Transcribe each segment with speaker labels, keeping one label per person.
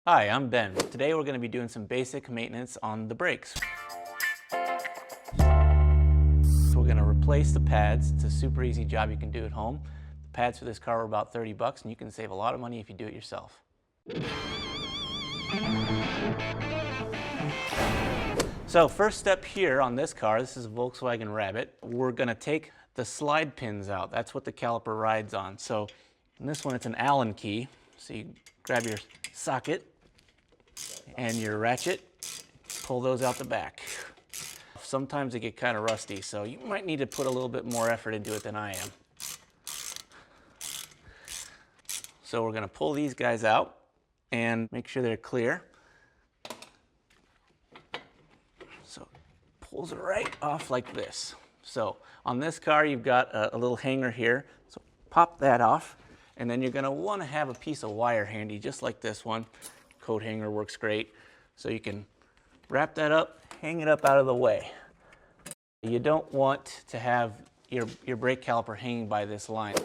Speaker 1: Hi, I'm Ben. Today we're going to be doing some basic maintenance on the brakes. So we're going to replace the pads. It's a super easy job you can do at home. The pads for this car were about 30 bucks and you can save a lot of money if you do it yourself. So first step here on this car, this is a Volkswagen Rabbit. We're going to take the slide pins out. That's what the caliper rides on. So in this one it's an Allen key. So you grab your socket and your ratchet, pull those out the back. Sometimes they get kind of rusty, so you might need to put a little bit more effort into it than I am. So we're going to pull these guys out and make sure they're clear. So pulls it right off like this. So on this car you've got a little hanger here, so pop that off, and then you're going to want to have a piece of wire handy just like this one. Coat hanger works great. So you can wrap that up, hang it up out of the way. You don't want to have your brake caliper hanging by this line.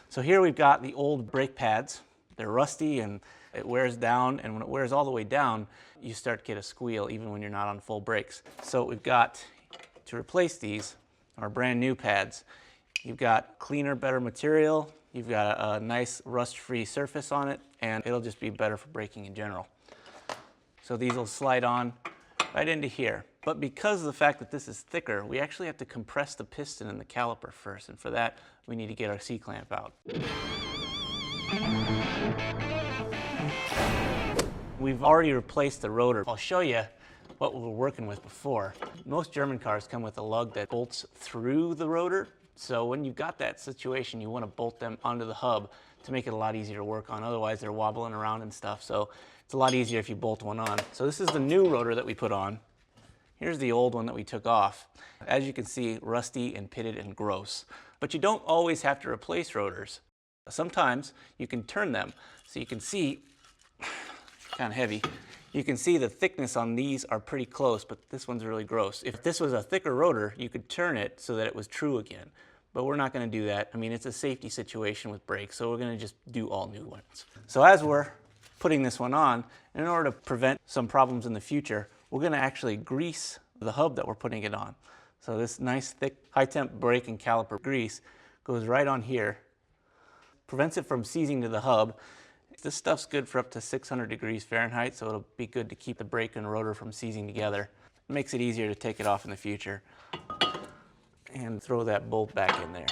Speaker 1: So here we've got the old brake pads. They're rusty and it wears down, and when it wears all the way down, you start to get a squeal even when you're not on full brakes. So we've got to replace these, our brand new pads. You've got cleaner, better material. You've got a nice rust-free surface on it, and it'll just be better for braking in general. So these will slide on right into here. But because of the fact that this is thicker, we actually have to compress the piston in the caliper first, and for that, we need to get our C-clamp out. We've already replaced the rotor. I'll show you what we were working with before. Most German cars come with a lug that bolts through the rotor. So when you've got that situation, you want to bolt them onto the hub to make it a lot easier to work on. Otherwise, they're wobbling around and stuff. So it's a lot easier if you bolt one on. So this is the new rotor that we put on. Here's the old one that we took off. As you can see, rusty and pitted and gross. But you don't always have to replace rotors. Sometimes you can turn them. So you can see, kind of heavy, you can see the thickness on these are pretty close, but this one's really gross. If this was a thicker rotor, you could turn it so that it was true again. But we're not going to do that. I mean, it's a safety situation with brakes, so we're going to just do all new ones. So as we're putting this one on, in order to prevent some problems in the future, we're going to actually grease the hub that we're putting it on. So this nice, thick, high-temp brake and caliper grease goes right on here, prevents it from seizing to the hub. This stuff's good for up to 600 degrees Fahrenheit, so it'll be good to keep the brake and rotor from seizing together. It makes it easier to take it off in the future. And throw that bolt back in there.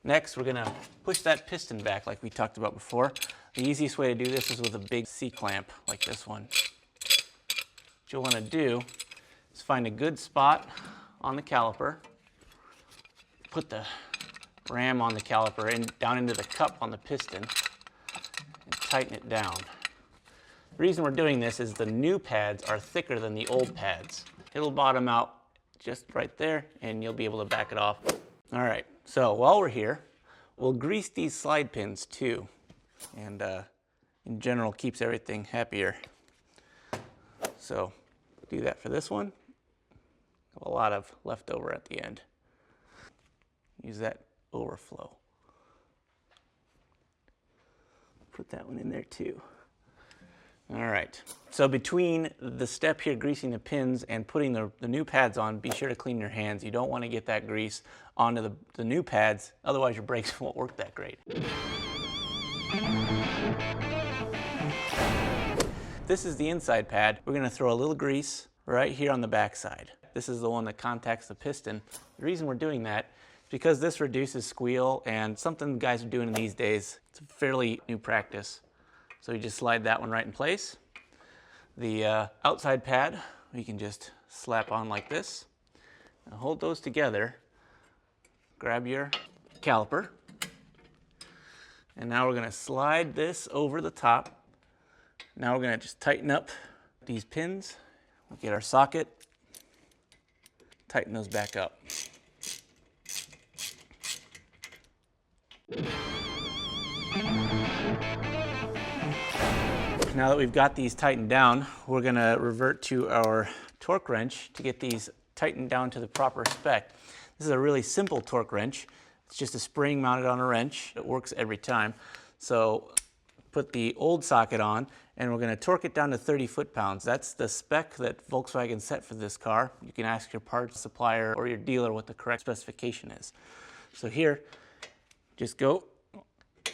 Speaker 1: Next, we're going to push that piston back like we talked about before. The easiest way to do this is with a big C-clamp like this one. What you'll want to do is find a good spot on the caliper, put the ram on the caliper and down into the cup on the piston, and tighten it down. The reason we're doing this is the new pads are thicker than the old pads. It'll bottom out just right there and you'll be able to back it off. All right, so while we're here, we'll grease these slide pins too, and in general keeps everything happier. So do that for this one. A lot of leftover at the end. Use that overflow. Put that one in there too. All right, so between the step here, greasing the pins, and putting the new pads on, be sure to clean your hands. You don't want to get that grease onto the new pads, otherwise your brakes won't work that great. This is the inside pad. We're going to throw a little grease right here on the back side. This is the one that contacts the piston. The reason we're doing that is because this reduces squeal, and something guys are doing these days. It's a fairly new practice. So you just slide that one right in place. The outside pad, we can just slap on like this. Now hold those together. Grab your caliper. And now we're going to slide this over the top. Now we're going to just tighten up these pins. We'll get our socket. Tighten those back up. Now that we've got these tightened down, we're going to revert to our torque wrench to get these tightened down to the proper spec. This is a really simple torque wrench. It's just a spring mounted on a wrench. It works every time. So put the old socket on, and we're going to torque it down to 30 foot-pounds. That's the spec that Volkswagen set for this car. You can ask your parts supplier or your dealer what the correct specification is. So here, just go,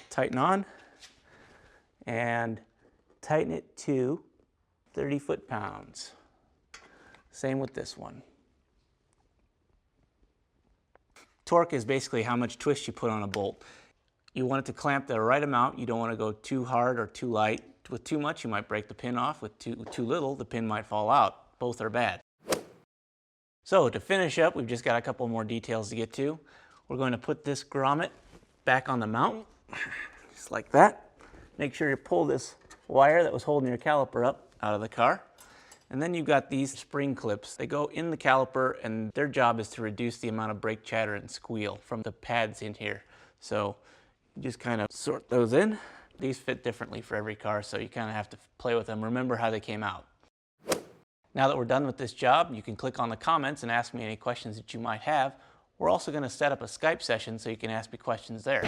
Speaker 1: tighten on, and tighten it to 30 foot-pounds. Same with this one. Torque is basically how much twist you put on a bolt. You want it to clamp the right amount. You don't want to go too hard or too light. With too much, you might break the pin off. With too little, the pin might fall out. Both are bad. So to finish up, we've just got a couple more details to get to. We're going to put this grommet back on the mount, just like that. Make sure you pull this wire that was holding your caliper up out of the car. And then you've got these spring clips. They go in the caliper, and their job is to reduce the amount of brake chatter and squeal from the pads in here. So you just kind of sort those in. These fit differently for every car, so you kind of have to play with them. Remember how they came out. Now that we're done with this job, you can click on the comments and ask me any questions that you might have. We're also going to set up a Skype session so you can ask me questions there.